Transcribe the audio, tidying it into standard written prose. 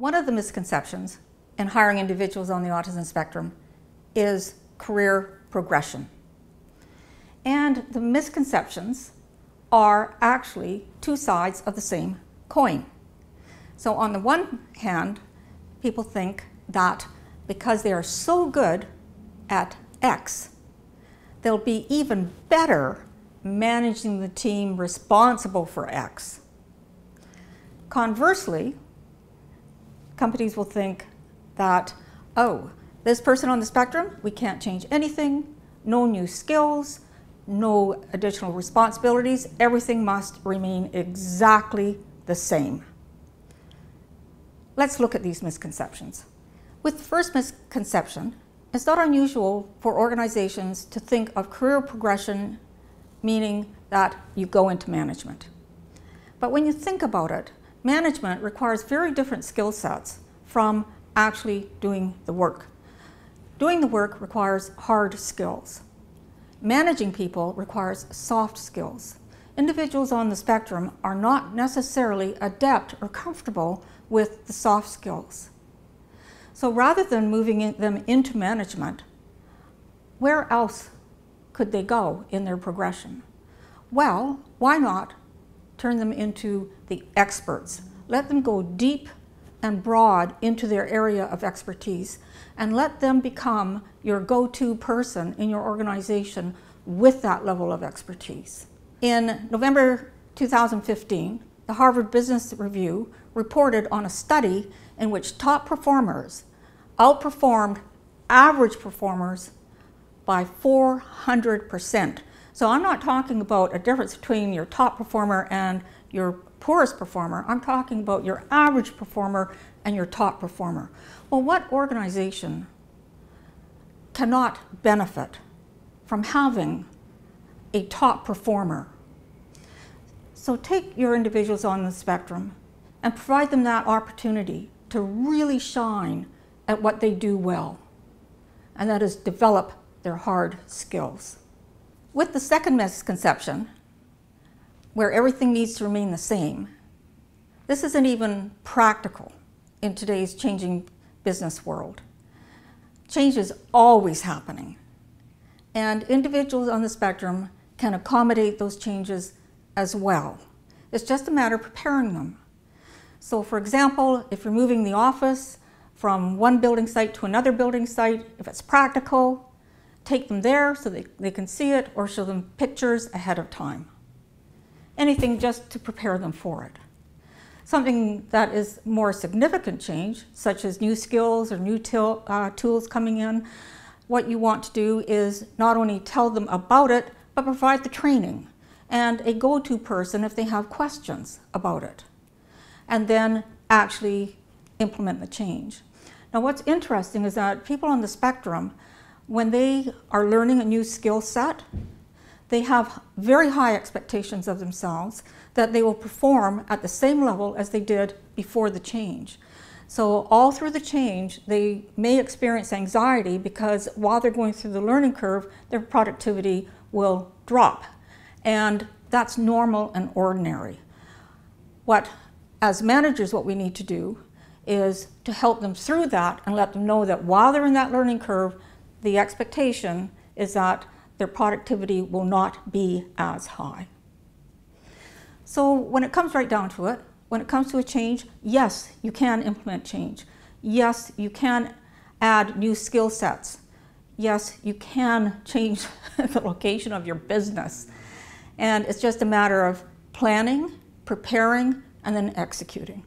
One of the misconceptions in hiring individuals on the autism spectrum is career progression. And the misconceptions are actually two sides of the same coin. So on the one hand, people think that because they are so good at X, they'll be even better managing the team responsible for X. Conversely, companies will think that, oh, this person on the spectrum, we can't change anything, no new skills, no additional responsibilities, everything must remain exactly the same. Let's look at these misconceptions. With the first misconception, it's not unusual for organizations to think of career progression meaning that you go into management. But when you think about it, management requires very different skill sets from actually doing the work. Doing the work requires hard skills. Managing people requires soft skills. Individuals on the spectrum are not necessarily adept or comfortable with the soft skills. So rather than moving them into management, where else could they go in their progression? Well, why not turn them into the experts? Let them go deep and broad into their area of expertise and let them become your go-to person in your organization with that level of expertise. In November 2015, the Harvard Business Review reported on a study in which top performers outperformed average performers by 400%. So I'm not talking about a difference between your top performer and your poorest performer. I'm talking about your average performer and your top performer. Well, what organization cannot benefit from having a top performer? So take your individuals on the spectrum and provide them that opportunity to really shine at what they do well, and that is develop their hard skills. With the second misconception, where everything needs to remain the same, this isn't even practical in today's changing business world. Change is always happening, and individuals on the spectrum can accommodate those changes as well. It's just a matter of preparing them. So for example, if you're moving the office from one building site to another building site, if it's practical, take them there so they can see it, or show them pictures ahead of time. Anything just to prepare them for it. Something that is more significant change, such as new skills or new tools coming in, what you want to do is not only tell them about it, but provide the training and a go-to person if they have questions about it, and then actually implement the change. Now what's interesting is that people on the spectrum, when they are learning a new skill set, they have very high expectations of themselves that they will perform at the same level as they did before the change. So all through the change, they may experience anxiety because while they're going through the learning curve, their productivity will drop. And that's normal and ordinary. As managers, what we need to do is to help them through that and let them know that while they're in that learning curve, the expectation is that their productivity will not be as high. So when it comes right down to it, when it comes to a change, yes, you can implement change. Yes, you can add new skill sets. Yes, you can change the location of your business. And it's just a matter of planning, preparing, and then executing.